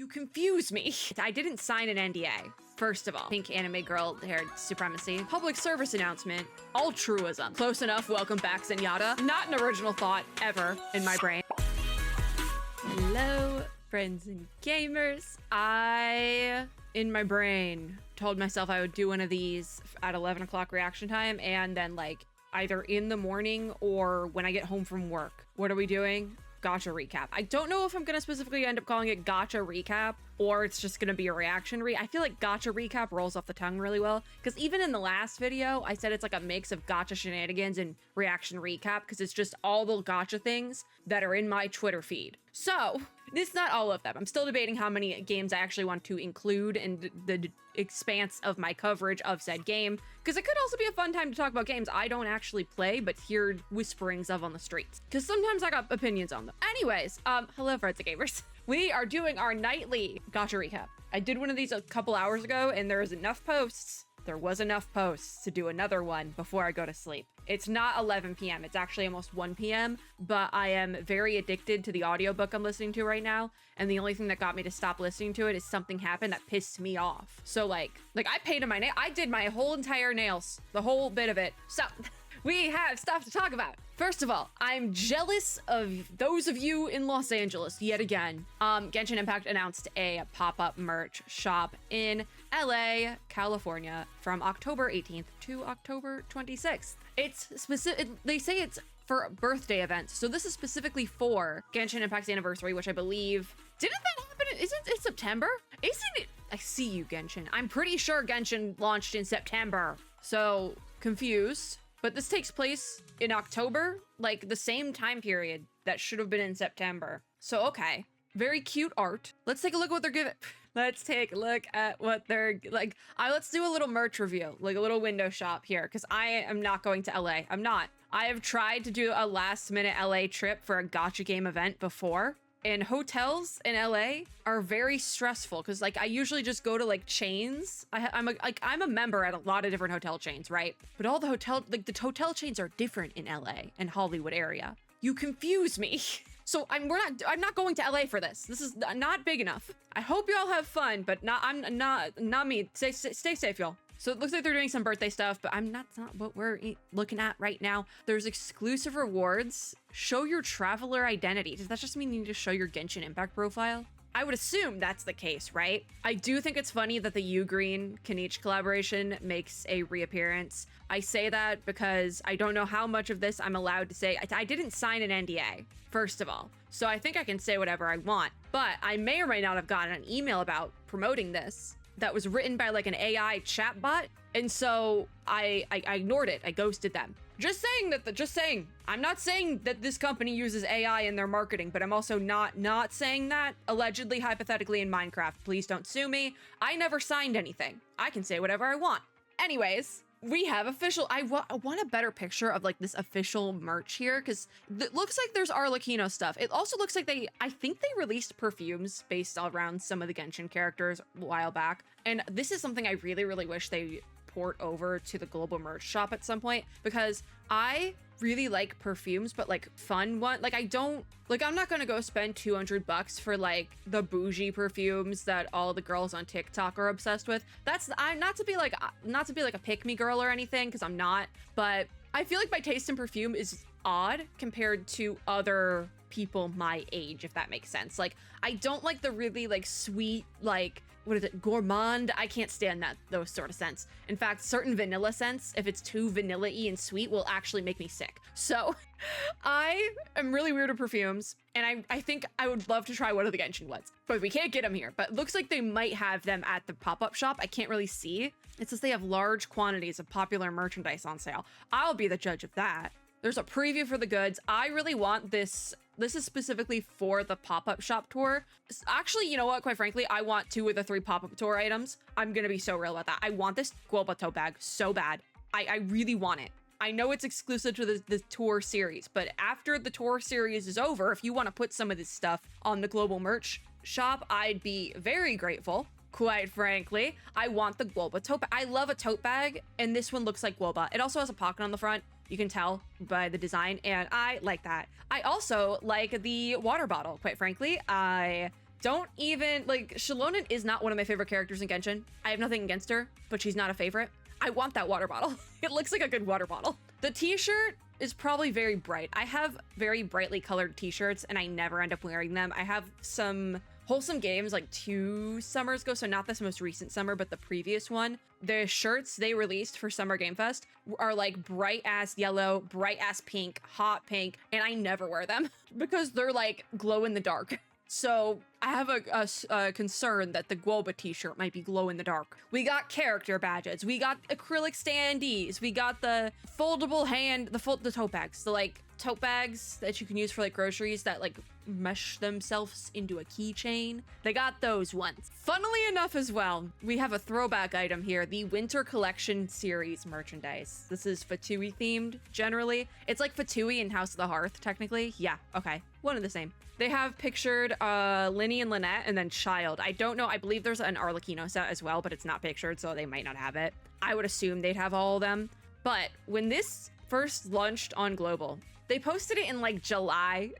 You confuse me. I didn't sign an NDA. First of all, pink anime girl haired supremacy. Public service announcement. Altruism. Close enough. Welcome back, Zenyatta. Not an original thought ever in my brain. Hello, friends and gamers. In my brain, told myself I would do one of these at 11 o'clock reaction time, and then like either in the morning or when I get home from work. What are we doing? Gacha recap. I don't know if I'm gonna specifically end up calling it Gacha recap or it's just gonna be a reaction I feel like Gacha recap rolls off the tongue really well, because even in the last video, I said it's like a mix of Gacha shenanigans and reaction recap, because it's just all the Gacha things that are in my Twitter feed. So, this is not all of them. I'm still debating how many games I actually want to include in the expanse of my coverage of said game, because it could also be a fun time to talk about games I don't actually play, but hear whisperings of on the streets, because sometimes I got opinions on them. Anyways, hello friends and gamers. We are doing our nightly Gacha recap. I did one of these a couple hours ago, and there was enough posts. There was enough posts to do another one before I go to sleep. It's not 11 p.m. It's actually almost 1 p.m., but I am very addicted to the audiobook I'm listening to right now, and the only thing that got me to stop listening to it is something happened that pissed me off. So like I painted my nail. I did my whole entire nails, the whole bit of it. So we have stuff to talk about. First of all, I'm jealous of those of you in Los Angeles yet again. Genshin Impact announced a pop-up merch shop in LA, California from October 18th to October 26th. It's specific. They say it's for birthday events. So this is specifically for Genshin Impact's anniversary, which I believe, didn't that happen? Isn't it September? Isn't it? I see you, Genshin. I'm pretty sure Genshin launched in September. So confused. But this takes place in October, like the same time period that should have been in September. So, okay. Very cute art. Let's take a look at what they're giving. Let's take a look at what they're like. Let's do a little merch review, like a little window shop here, because I am not going to LA. I'm not. I have tried to do a last minute LA trip for a gacha game event before. And hotels in LA are very stressful because like I usually just go to like chains. I'm a member at a lot of different hotel chains, right? But all the hotel chains are different in LA and Hollywood area. You confuse me. So I'm not going to LA for this. This is not big enough. I hope you all have fun, but I'm not me. Stay safe, y'all. So it looks like they're doing some birthday stuff, but that's not what we're looking at right now. There's exclusive rewards. Show your traveler identity. Does that just mean you need to show your Genshin Impact profile? I would assume that's the case, right? I do think it's funny that the U Green Kaniche collaboration makes a reappearance. I say that because I don't know how much of this I'm allowed to say. I didn't sign an NDA, first of all. So I think I can say whatever I want, but I may or may not have gotten an email about promoting this that was written by like an AI chatbot. And so I ignored it. I ghosted them. Just saying. I'm not saying that this company uses AI in their marketing, but I'm also not saying that allegedly, hypothetically in Minecraft. Please don't sue me. I never signed anything. I can say whatever I want. Anyways, we have official. I want a better picture of like this official merch here, because it looks like there's Arlecchino stuff. It also looks like I think they released perfumes based around some of the Genshin characters a while back. And this is something I really, really wish they port over to the global merch shop at some point, because I really like perfumes, but like fun one. Like I'm not gonna go spend $200 for like the bougie perfumes that all the girls on TikTok are obsessed with. I'm not to be like a pick me girl or anything, because I'm not, but I feel like my taste in perfume is odd compared to other people my age, if that makes sense. Like I don't like the really like sweet, like what is it, gourmand? I can't stand those sort of scents. In fact, certain vanilla scents, if it's too vanilla-y and sweet, will actually make me sick. So I am really weird with perfumes, and I think I would love to try one of the Genshin ones, but we can't get them here. But it looks like they might have them at the pop-up shop. I can't really see. It says they have large quantities of popular merchandise on sale. I'll be the judge of that. There's a preview for the goods. I really want this. This is specifically for the pop-up shop tour. Actually, you know what? Quite frankly, I want 2 of the 3 pop-up tour items. I'm gonna be so real about that. I want this Guoba tote bag so bad. I really want it. I know it's exclusive to the tour series, but after the tour series is over, if you want to put some of this stuff on the global merch shop, I'd be very grateful. Quite frankly, I want the Guoba tote bag. I love a tote bag, and this one looks like Guoba. It also has a pocket on the front. You can tell by the design, and I like that. I also like the water bottle, quite frankly. I Don't even, like, Shalonen is not one of my favorite characters in Genshin. I have nothing against her, but she's not a favorite. I want that water bottle. It looks like a good water bottle. The t-shirt is probably very bright. I have very brightly colored t-shirts and I never end up wearing them. I have some Wholesome Games like 2 summers ago, so not this most recent summer, but the previous one. The shirts they released for Summer Game Fest are like bright ass yellow, bright ass pink, hot pink, and I never wear them because they're like glow in the dark. So I have a concern that the Guoba t-shirt might be glow in the dark. We got character badges. We got acrylic standees. We got the foldable the tote bags. The like tote bags that you can use for like groceries that like mesh themselves into a keychain. They got those ones. Funnily enough as well, we have a throwback item here, the Winter Collection series merchandise. This is Fatui themed generally. It's like Fatui and House of the Hearth technically. Yeah, okay. One and the same. They have pictured Linny and Lynette and then Child. I don't know. I believe there's an Arlecchino set as well, but it's not pictured, so they might not have it. I would assume they'd have all of them. But when this first launched on Global, they posted it in like July.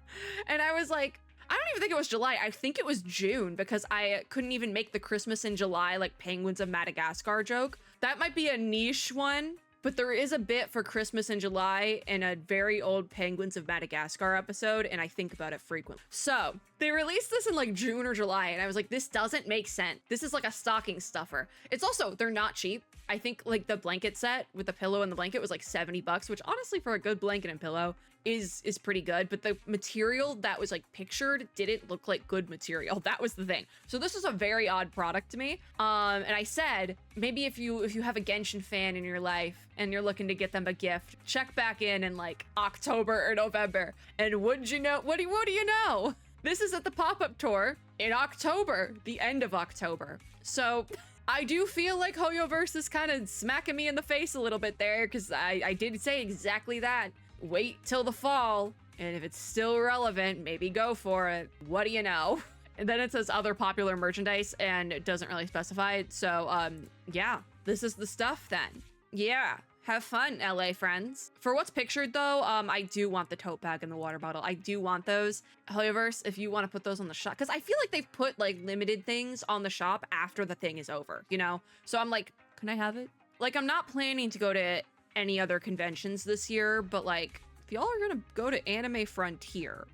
And I was like, I don't even think it was July. I think it was June because I couldn't even make the Christmas in July, like Penguins of Madagascar joke. That might be a niche one. But there is a bit for Christmas in July in a very old Penguins of Madagascar episode, and I think about it frequently. So they released this in like June or July, and I was like, this doesn't make sense. This is like a stocking stuffer. It's also, they're not cheap. I think like the blanket set with the pillow and the blanket was like $70, which honestly for a good blanket and pillow is pretty good. But the material that was like pictured didn't look like good material. That was the thing. So this was a very odd product to me. And I said, maybe if you have a Genshin fan in your life and you're looking to get them a gift, check back in like October or November. And wouldn't you know, what do you know? This is at the pop-up tour in October, the end of October. So I do feel like Hoyoverse is kind of smacking me in the face a little bit there because I did say exactly that. Wait till the fall, and if it's still relevant, maybe go for it. What do you know? And then it says other popular merchandise, and it doesn't really specify it. So, yeah, this is the stuff then. Yeah, have fun, LA friends. For what's pictured, though, I do want the tote bag and the water bottle. I do want those. However, if you want to put those on the shop, because I feel like they've put, like, limited things on the shop after the thing is over, you know? So I'm like, can I have it? Like, I'm not planning to go to any other conventions this year, but, like, if y'all are gonna go to Anime Frontier,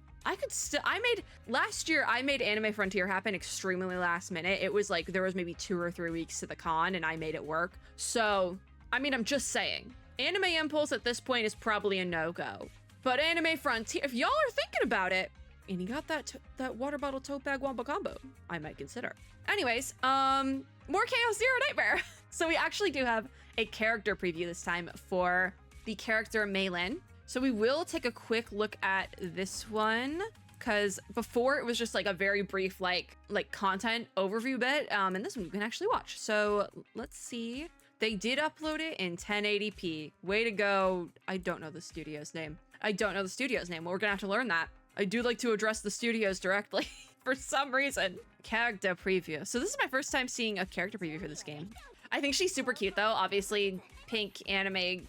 last year I made Anime Frontier happen extremely last minute. It was like, there was maybe 2 or 3 weeks to the con and I made it work. So, I mean, I'm just saying, Anime Impulse at this point is probably a no-go. But Anime Frontier, if y'all are thinking about it, and you got that water bottle tote bag wombo combo, I might consider. Anyways, more Chaos Zero Nightmare. So we actually do have a character preview this time for the character Maylin. So we will take a quick look at this one, because before it was just like a very brief like content overview bit, and this one you can actually watch. So let's see. They did upload it in 1080p. Way to go. I don't know the studio's name. Well, we're gonna have to learn that. I do like to address the studios directly for some reason. Character preview. So this is my first time seeing a character preview for this game. I think she's super cute though. Obviously, pink anime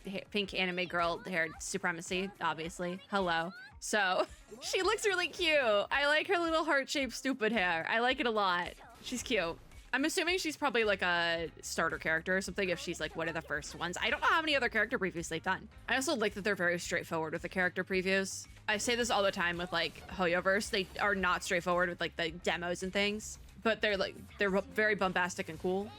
girl hair supremacy, obviously. Hello. So she looks really cute. I like her little heart-shaped stupid hair. I like it a lot. She's cute. I'm assuming she's probably like a starter character or something if she's like one of the first ones. I don't know how many other character previews they've done. I also like that they're very straightforward with the character previews. I say this all the time with like Hoyoverse. They are not straightforward with like the demos and things, but they're very bombastic and cool.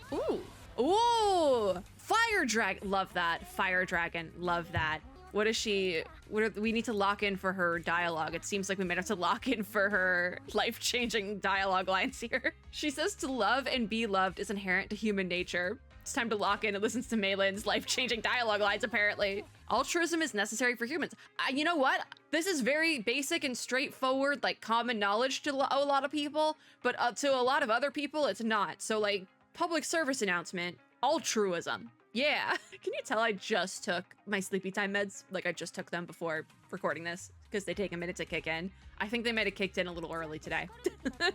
Ooh, Fire Dragon. Love that. Fire Dragon. Love that. We need to lock in for her dialogue. It seems like we might have to lock in for her life-changing dialogue lines here. She says to love and be loved is inherent to human nature. It's time to lock in and listen to Maylin's life-changing dialogue lines, apparently. Altruism is necessary for humans. You know what? This is very basic and straightforward, like common knowledge to a lot of people, but to a lot of other people, it's not. So like, public service announcement, altruism. Yeah. Can you tell I just took my sleepy time meds? Like I just took them before recording this because they take a minute to kick in. I think they might have kicked in a little early today. So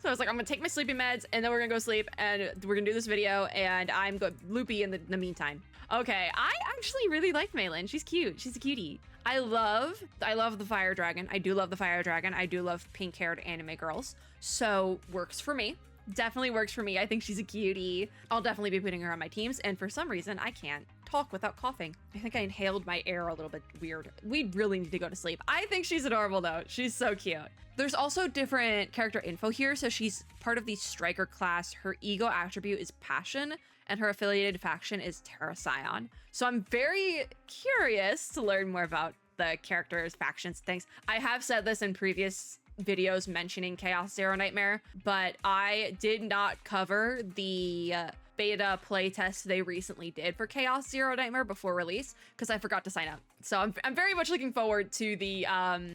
I was like, I'm gonna take my sleepy meds and then we're gonna go sleep and we're gonna do this video and I'm loopy in the meantime. Okay, I actually really like Maylin. She's cute. She's a cutie. I love the Fire Dragon. I do love the Fire Dragon. I do love pink-haired anime girls. So works for me. Definitely works for me. I think she's a cutie. I'll definitely be putting her on my teams. And for some reason, I can't talk without coughing. I think I inhaled my air a little bit weird. We really need to go to sleep. I think she's adorable though. She's so cute. There's also different character info here. So she's part of the striker class. Her ego attribute is passion and her affiliated faction is Terra Scion. So I'm very curious to learn more about the characters, factions, things. I have said this in previous videos mentioning Chaos Zero Nightmare, but I did not cover the beta playtest they recently did for Chaos Zero Nightmare before release because I forgot to sign up. So I'm very much looking forward to the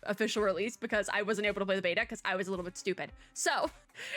official release because I wasn't able to play the beta because I was a little bit stupid. So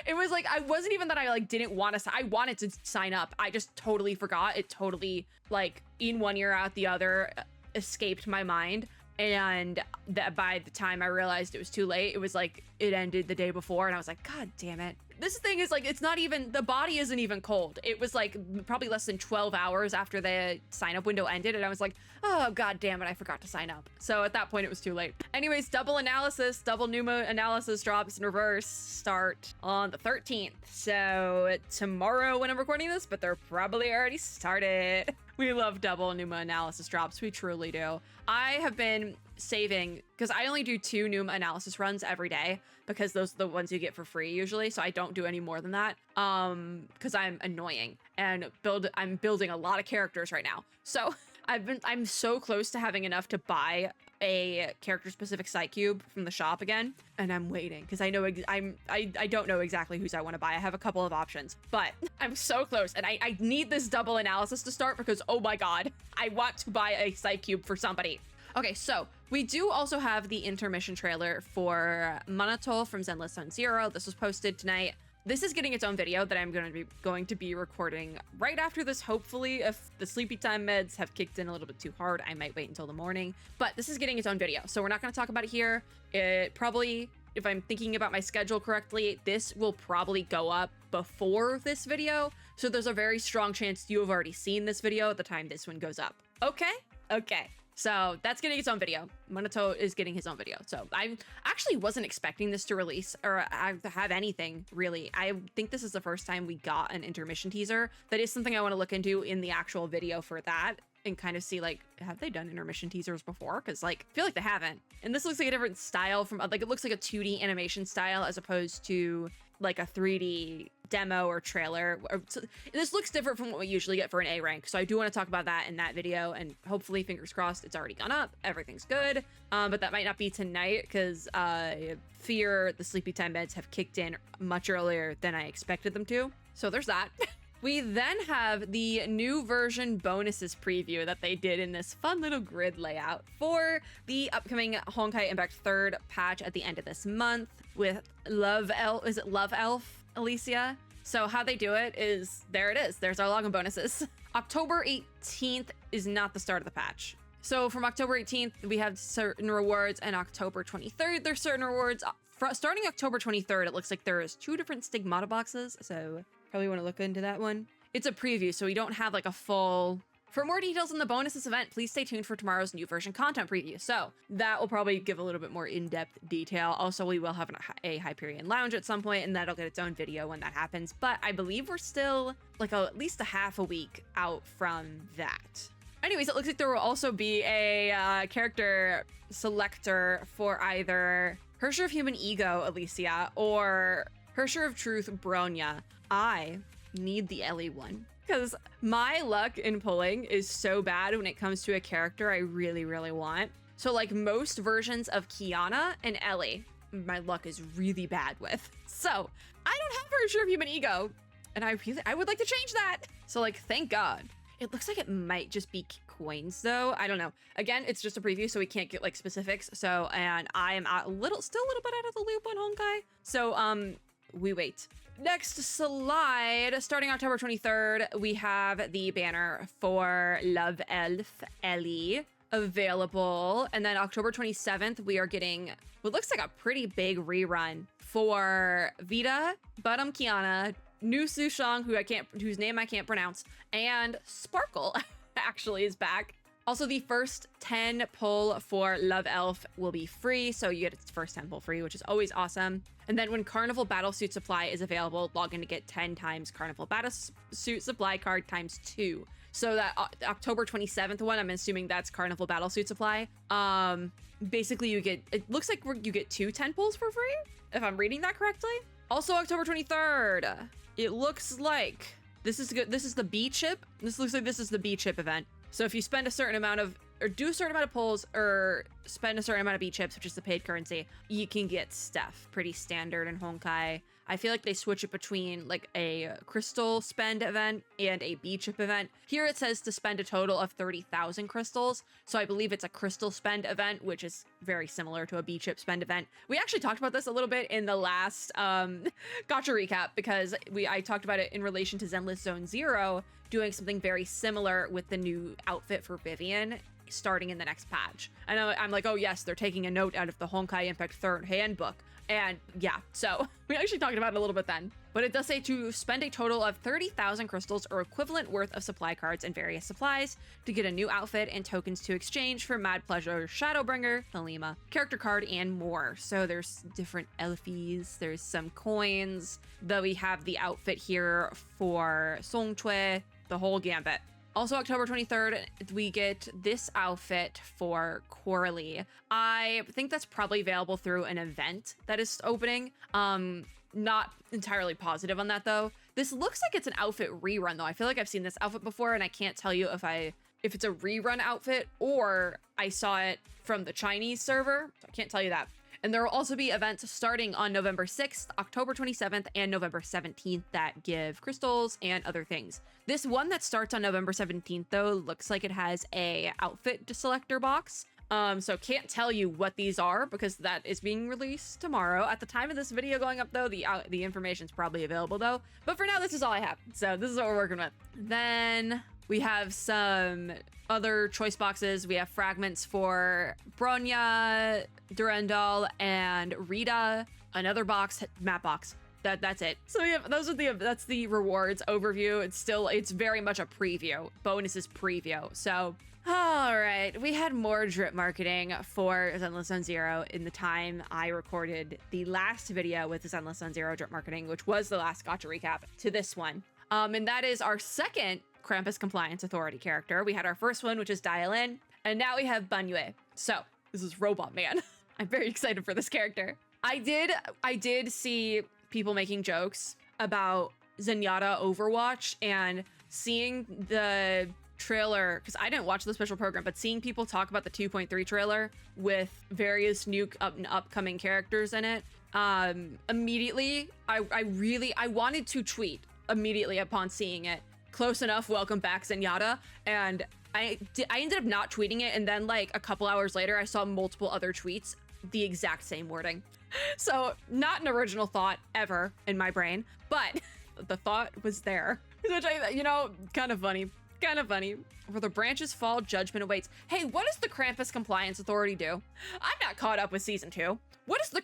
it was like, I wasn't even that I like didn't want to, I wanted to sign up. I just totally forgot. It totally like in one ear out the other escaped my mind. And that by the time I realized it was too late, it was like it ended the day before and I was like, God damn it. This thing is like, it's not even, the body isn't even cold. It was like probably less than 12 hours after the sign up window ended. And I was like, oh, God damn it, I forgot to sign up. So at that point it was too late. Anyways, double Numa analysis drops in reverse start on the 13th. So tomorrow when I'm recording this, but they're probably already started. We love double Numa analysis drops. We truly do. I have been saving, because I only do 2 Numa analysis runs every day, because those are the ones you get for free usually. So I don't do any more than that, because I'm annoying and I'm building a lot of characters right now. So I'm so close to having enough to buy a character specific site cube from the shop again, and I'm waiting because I know I don't know exactly whose I want to buy. I have a couple of options, but I'm so close, and I need this double analysis to start because oh my god, I want to buy a site cube for somebody. Okay, so we do also have the intermission trailer for Monotoll from Zenless on Zero. This was posted tonight. This is getting its own video that I'm going to be recording right after this. Hopefully, if the sleepy time meds have kicked in a little bit too hard, I might wait until the morning. But this is getting its own video, so we're not going to talk about it here. It probably, if I'm thinking about my schedule correctly, this will probably go up before this video. So there's a very strong chance you have already seen this video at the time this one goes up. Okay? Okay. So that's getting its own video. Monoto is getting his own video. So I actually wasn't expecting this to release or have anything really. I think this is the first time we got an intermission teaser. That is something I want to look into in the actual video for that and kind of see like, have they done intermission teasers before? Because like, I feel like they haven't. And this looks like a different style from like, it looks like a 2D animation style as opposed to like a 3D demo or trailer. This looks different from what we usually get for an A rank. So I do want to talk about that in that video, and hopefully, fingers crossed, it's already gone up. Everything's good. But that might not be tonight because I fear the sleepy time meds have kicked in much earlier than I expected them to. So there's that. We then have the new version bonuses preview that they did in this fun little grid layout for the upcoming Honkai Impact 3rd patch at the end of this month with Love Elf. Is it Love Elf, Alicia? So how they do it is, there it is. There's our login bonuses. October 18th is not the start of the patch. So from October 18th, we have certain rewards, and October 23rd, there's certain rewards. Starting October 23rd, it looks like there's 2 different stigmata boxes. So probably want to look into that one. It's a preview, so we don't have like a full... For more details on the bonuses event, please stay tuned for tomorrow's new version content preview. So that will probably give a little bit more in-depth detail. Also, we will have a Hyperion Lounge at some point, and that'll get its own video when that happens. But I believe we're still like at least a half a week out from that. Anyways, it looks like there will also be a character selector for either Hersher of Human Ego, Alicia, or Hersher of Truth, Bronya. I need the Ellie one, because my luck in pulling is so bad when it comes to a character I really, really want. So like most versions of Kiana and Ellie, my luck is really bad with. So I don't have Hersher of Human Ego, and I would like to change that. So like, thank God. It looks like it might just be coins though. I don't know. Again, it's just a preview, so we can't get like specifics. So, and I am still a little bit out of the loop on Honkai. So we wait. Next slide, starting October 23rd, we have the banner for Love Elf Ellie available. And then October 27th, we are getting what looks like a pretty big rerun for Vita, Budum Kiana, Nu Sushang, whose name I can't pronounce, and Sparkle actually is back. Also, the first 10 pull for Love Elf will be free, so you get its first 10 pull free, which is always awesome. And then when Carnival Battlesuit Supply is available, log in to get 10 times Carnival Battlesuit Supply card times 2. So that October 27th one, I'm assuming that's Carnival Battlesuit Supply. Basically, it looks like you get 2 10 pulls for free, if I'm reading that correctly. Also, October 23rd, it looks like this is good. This is the B chip. This looks like this is the B chip event. So if you spend a certain amount of, or do a certain amount of pulls, or spend a certain amount of B chips, which is the paid currency, you can get stuff. Pretty standard in Honkai. I feel like they switch it between like a crystal spend event and a B chip event. Here it says to spend a total of 30,000 crystals. So I believe it's a crystal spend event, which is very similar to a B chip spend event. We actually talked about this a little bit in the last Gacha recap, because I talked about it in relation to Zenless zzzero doing something very similar with the new outfit for Vivian starting in the next patch. I know I'm like, oh yes, they're taking a note out of the Honkai Impact 3rd handbook. And yeah, so we actually talked about it a little bit then. But it does say to spend a total of 30,000 crystals or equivalent worth of supply cards and various supplies to get a new outfit and tokens to exchange for Mad Pleasure, Shadowbringer, Halima, character card, and more. So there's different elfies, there's some coins, though we have the outfit here for Songchue, the whole gambit. Also, October 23rd, we get this outfit for Chronically. I think that's probably available through an event that is opening. Not entirely positive on that, though. This looks like it's an outfit rerun, though. I feel like I've seen this outfit before, and I can't tell you if it's a rerun outfit or I saw it from the Chinese server. So I can't tell you that. And there will also be events starting on November 6th, October 27th, and November 17th that give crystals and other things. This one that starts on November 17th, though, looks like it has a outfit selector box. So can't tell you what these are because that is being released tomorrow. At the time of this video going up, though, the information's probably available, though. But for now, this is all I have. So this is what we're working with. Then we have some other choice boxes. We have fragments for Bronya, Durandal, and Rita. Another box, map box. That's it. So yeah, that's the rewards overview. It's very much a preview. Bonuses preview. So all right, we had more drip marketing for Zenless zzzero in the time I recorded the last video with the Zenless zzzero drip marketing, which was the last Gacha recap to this one. And that is our second Krampus Compliance Authority character. We had our first one, which is Dial In, and now we have Banyue. So this is Robot Man. I'm very excited for this character. I did see people making jokes about Zenyatta Overwatch, and seeing the trailer, because I didn't watch the special program, but seeing people talk about the 2.3 trailer with various new upcoming characters in it, immediately, I wanted to tweet immediately upon seeing it, close enough, welcome back Zenyatta, and I ended up not tweeting it, and then like a couple hours later, I saw multiple other tweets, the exact same wording. So not an original thought ever in my brain, but the thought was there, which kind of funny. Where the branches fall, judgment awaits. Hey, what does the Krampus Compliance Authority do? I'm not caught up with season 2. What's the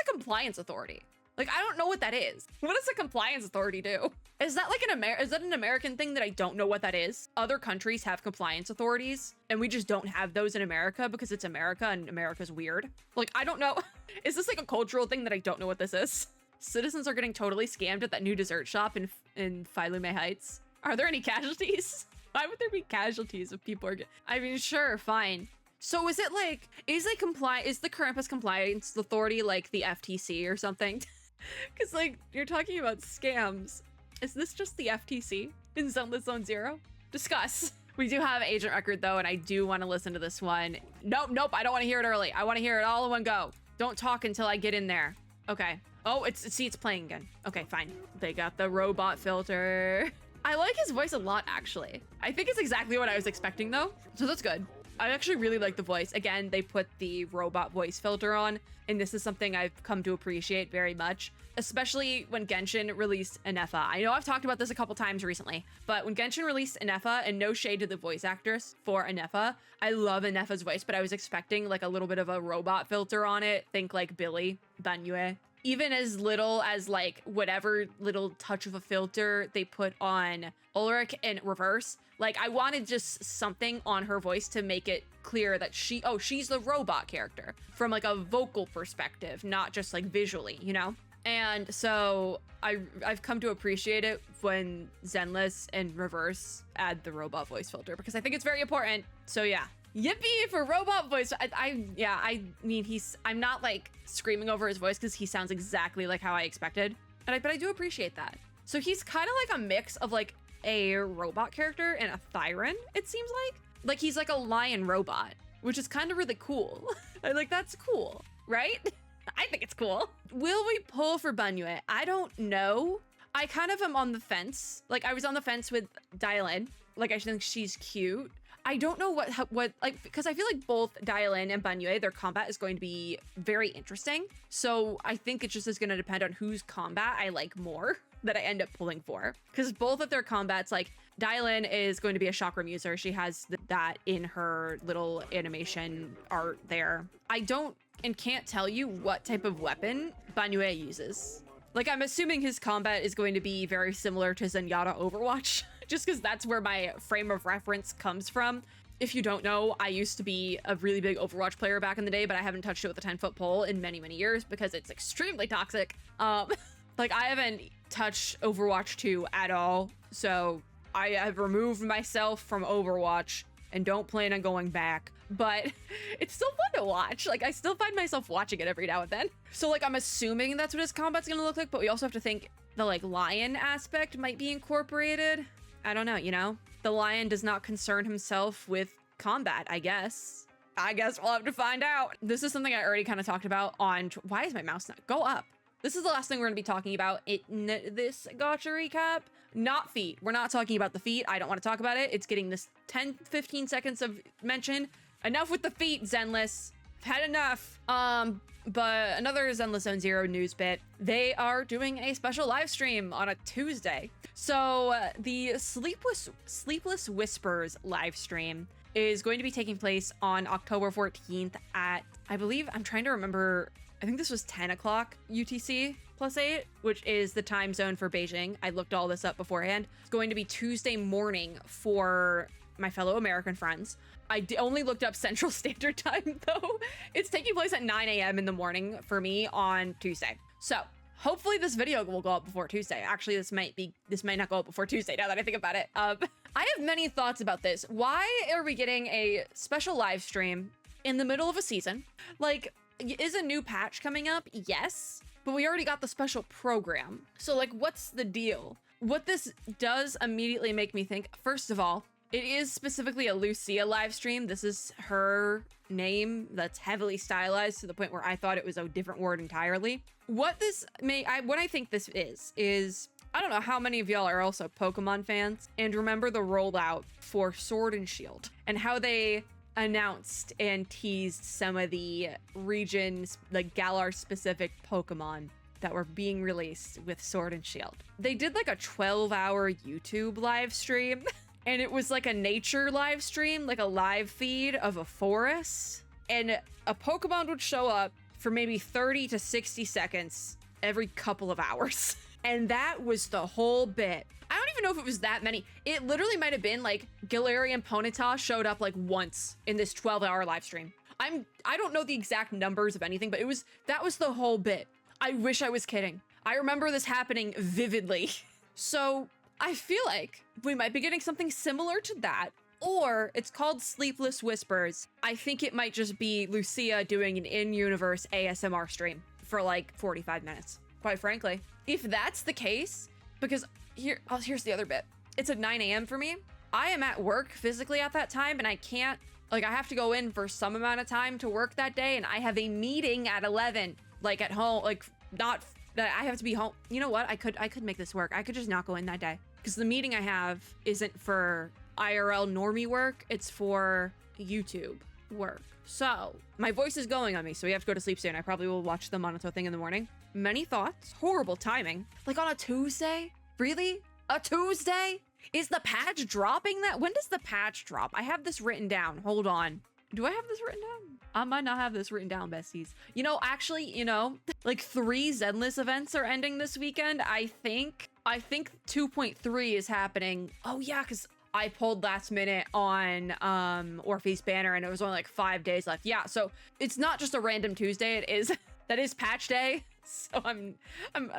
Compliance Authority? Like, I don't know what that is. What does the Compliance Authority do? Is that like is that an American thing that I don't know what that is? Other countries have compliance authorities, and we just don't have those in America because it's America and America's weird. Like, I don't know. Is this like a cultural thing that I don't know what this is? Citizens are getting totally scammed at that new dessert shop in Philume Heights. Are there any casualties? Why would there be casualties if people are I mean, sure, fine. So is it like, is the Krampus Compliance Authority like the FTC or something? Because like, you're talking about scams. Is this just the FTC in Zenless zzzero? Discuss. We do have Agent Record though, and I do want to listen to this one. Nope, I don't want to hear it early. I want to hear it all in one go. Don't talk until I get in there. Okay. Oh, it's playing again. Okay, fine. They got the robot filter. I like his voice a lot, actually. I think it's exactly what I was expecting, though, so that's good. I actually really like the voice. Again, they put the robot voice filter on, and this is something I've come to appreciate very much, especially when Genshin released Inefa. I know I've talked about this a couple times recently, but when Genshin released Inefa, and no shade to the voice actress for Inefa, I love Inefa's voice, but I was expecting like a little bit of a robot filter on it. Think like Billy, Banyue. even as little as like whatever little touch of a filter they put on Ulrich in reverse. Like I wanted just something on her voice to make it clear that she's the robot character from like a vocal perspective, not just like visually, you know? And so I've come to appreciate it when Zenless and Reverse add the robot voice filter because I think it's very important. So yeah, yippee for robot voice. I mean, I'm not like screaming over his voice because he sounds exactly like how I expected. But I do appreciate that. So he's kind of like a mix of like a robot character and a Thyron, it seems like. Like he's like a lion robot, which is kind of really cool. Like that's cool, right? I think it's cool. Will we pull for Banyue? I don't know. I kind of am on the fence. Like I was on the fence with Dial-In. Like I think she's cute. I don't know what like, because I feel like both Dial-In and Banyue, their combat is going to be very interesting. So I think it just is going to depend on whose combat I like more that I end up pulling for. Because both of their combats, like Dial-In is going to be a chakram user. She has that in her little animation art there. I don't and can't tell you what type of weapon Banyue uses. Like I'm assuming his combat is going to be very similar to Zenyatta Overwatch, just because that's where my frame of reference comes from. If you don't know, I used to be a really big Overwatch player back in the day, but I haven't touched it with a 10-foot pole in many, many years because it's extremely toxic. Like I haven't touched Overwatch 2 at all, so I have removed myself from Overwatch and don't plan on going back. But it's still fun to watch. Like I still find myself watching it every now and then. So like I'm assuming that's what his combat's gonna look like, but we also have to think the like lion aspect might be incorporated. I don't know, you know? The lion does not concern himself with combat, I guess. I guess we'll have to find out. This is something I already kind of talked about on, why is my mouse not, go up. This is the last thing we're gonna be talking about in this Gacha recap. Not feet. We're not talking about the feet. I don't want to talk about it. It's getting this 10-15 seconds of mention. Enough with the feet, Zenless. I've had enough. But another Zenless zzzero news bit. They are doing a special live stream on a Tuesday. So the Sleepless Whispers live stream is going to be taking place on October 14th at, I believe, I'm trying to remember, I think this was 10 o'clock UTC +8, which is the time zone for Beijing. I looked all this up beforehand. It's going to be Tuesday morning for my fellow American friends. I only looked up Central Standard Time though. It's taking place at 9 a.m. in the morning for me on Tuesday. So hopefully this video will go up before Tuesday. Actually, this might not go up before Tuesday now that I think about it. I have many thoughts about this. Why are we getting a special live stream in the middle of a season? Like, is a new patch coming up? Yes, but we already got the special program. So like, what's the deal? What this does immediately make me think, first of all, it is specifically a Lucia live stream. This is her name that's heavily stylized to the point where I thought it was a different word entirely. What I think this is, I don't know how many of y'all are also Pokemon fans and remember the rollout for Sword and Shield and how they announced and teased some of the regions, like Galar specific Pokemon that were being released with Sword and Shield. They did like a 12-hour YouTube live stream. And it was like a nature live stream, like a live feed of a forest. And a Pokemon would show up for maybe 30 to 60 seconds every couple of hours. And that was the whole bit. I don't even know if it was that many. It literally might have been like Galarian Ponyta showed up like once in this 12-hour live stream. I don't know the exact numbers of anything, but that was the whole bit. I wish I was kidding. I remember this happening vividly. So I feel like we might be getting something similar to that, or it's called Sleepless Whispers. I think it might just be Lucia doing an in-universe ASMR stream for like 45 minutes, quite frankly. If that's the case, because here's the other bit. It's at 9 a.m. for me. I am at work physically at that time, and I can't, like, I have to go in for some amount of time to work that day, and I have a meeting at 11, like at home, like not that I have to be home. You know what? I could make this work. I could just not go in that day. Because the meeting I have isn't for IRL normie work, it's for YouTube work. So my voice is going on me, so we have to go to sleep soon. I probably will watch the Monato thing in the morning. Many thoughts, horrible timing. Like on a Tuesday? Really? A Tuesday? Is the patch dropping that? When does the patch drop? I have this written down. Hold on. Do I have this written down? I might not have this written down, besties. You know, actually, you know, like 3 Zenless events are ending this weekend. I think 2.3 is happening. Oh yeah, because I pulled last minute on Orphe's banner and it was only like 5 days left. Yeah, so it's not just a random Tuesday. It is that is patch day. So I'm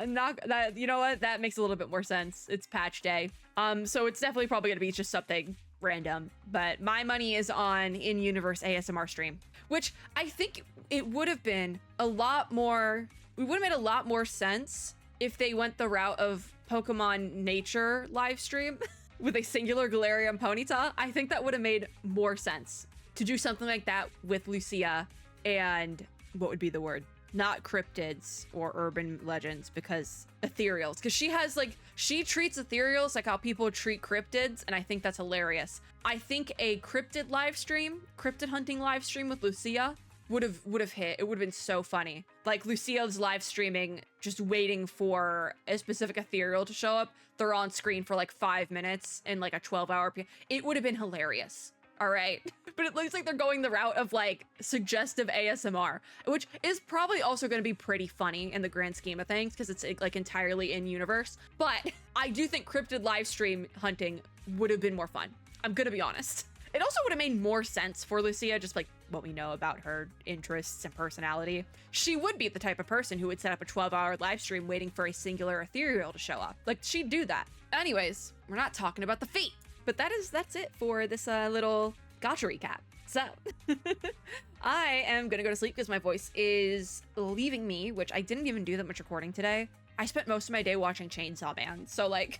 not that, you know what, that makes a little bit more sense. It's patch day. So it's definitely probably gonna be just something random, but my money is on in-universe ASMR stream, which I think it would have been a lot more, we would have made a lot more sense if they went the route of Pokemon nature live stream with a singular Galarian Ponyta. I think that would have made more sense to do something like that with Lucia and what would be the word? Not cryptids or urban legends, because ethereals, because she has like, she treats ethereals like how people treat cryptids, and I think that's hilarious. I think a cryptid hunting live stream with Lucia would have hit. It would have been so funny. Like Lucia's live streaming, just waiting for a specific ethereal to show up. They're on screen for like 5 minutes in like a 12-hour. It would have been hilarious. All right. But it looks like they're going the route of like suggestive ASMR, which is probably also going to be pretty funny in the grand scheme of things because it's like entirely in universe. But I do think cryptid live stream hunting would have been more fun. I'm going to be honest. It also would have made more sense for Lucia, just like what we know about her interests and personality. She would be the type of person who would set up a 12-hour live stream waiting for a singular ethereal to show up. Like she'd do that. Anyways, we're not talking about the feet. But that's it for this little gacha recap. So I am gonna go to sleep because my voice is leaving me, which I didn't even do that much recording today. I spent most of my day watching Chainsaw Man, so like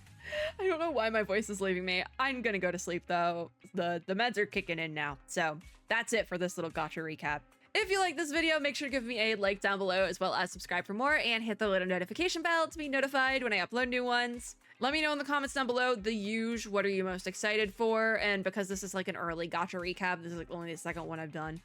I don't know why my voice is leaving me. I'm gonna go to sleep though. The meds are kicking in now. So that's it for this little gacha recap. If you like this video, make sure to give me a like down below, as well as subscribe for more and hit the little notification bell to be notified when I upload new ones. Let me know in the comments down below what are you most excited for? And because this is like an early gacha recap, this is like only the second one I've done.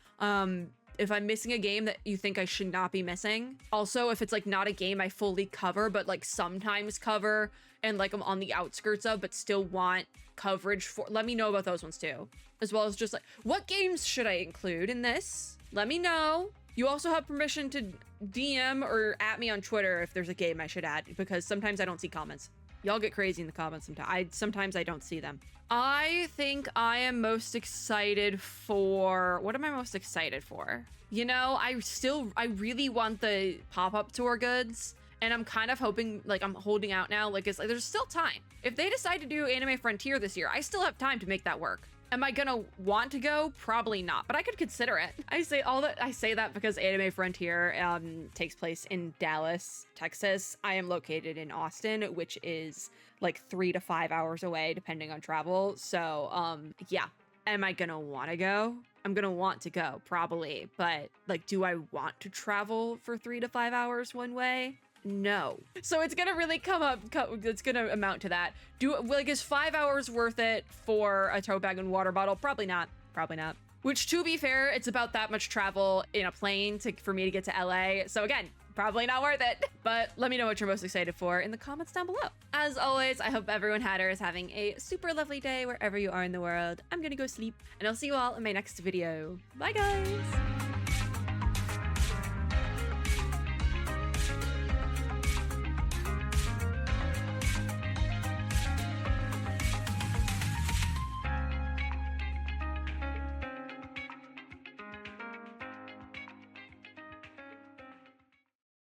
If I'm missing a game that you think I should not be missing. Also, if it's like not a game I fully cover, but like sometimes cover and like I'm on the outskirts of, but still want coverage for, let me know about those ones too. As well as just like, what games should I include in this? Let me know. You also have permission to DM or at me on Twitter if there's a game I should add, because sometimes I don't see comments. Y'all get crazy in the comments sometimes. Sometimes I don't see them. I think I am most excited for... What am I most excited for? You know, I really want the pop-up tour goods. And I'm kind of hoping, like, I'm holding out now. Like, it's like, there's still time. If they decide to do Anime Frontier this year, I still have time to make that work. Am I gonna want to go? Probably not, but I could consider it. I say that because Anime Frontier takes place in Dallas, Texas. I am located in Austin, which is like 3 to 5 hours away, depending on travel. So, yeah. Am I gonna want to go? I'm gonna want to go, probably. But like, do I want to travel for 3 to 5 hours one way? No. So it's gonna really it's gonna amount to that. Is 5 hours worth it for a tote bag and water bottle? Probably not. Which, to be fair, it's about that much travel in a plane for me to get to LA. So again, probably not worth it. But let me know what you're most excited for in the comments down below. As always, I hope everyone is having a super lovely day wherever you are in the world. I'm gonna go sleep, and I'll see you all in my next video. Bye, guys!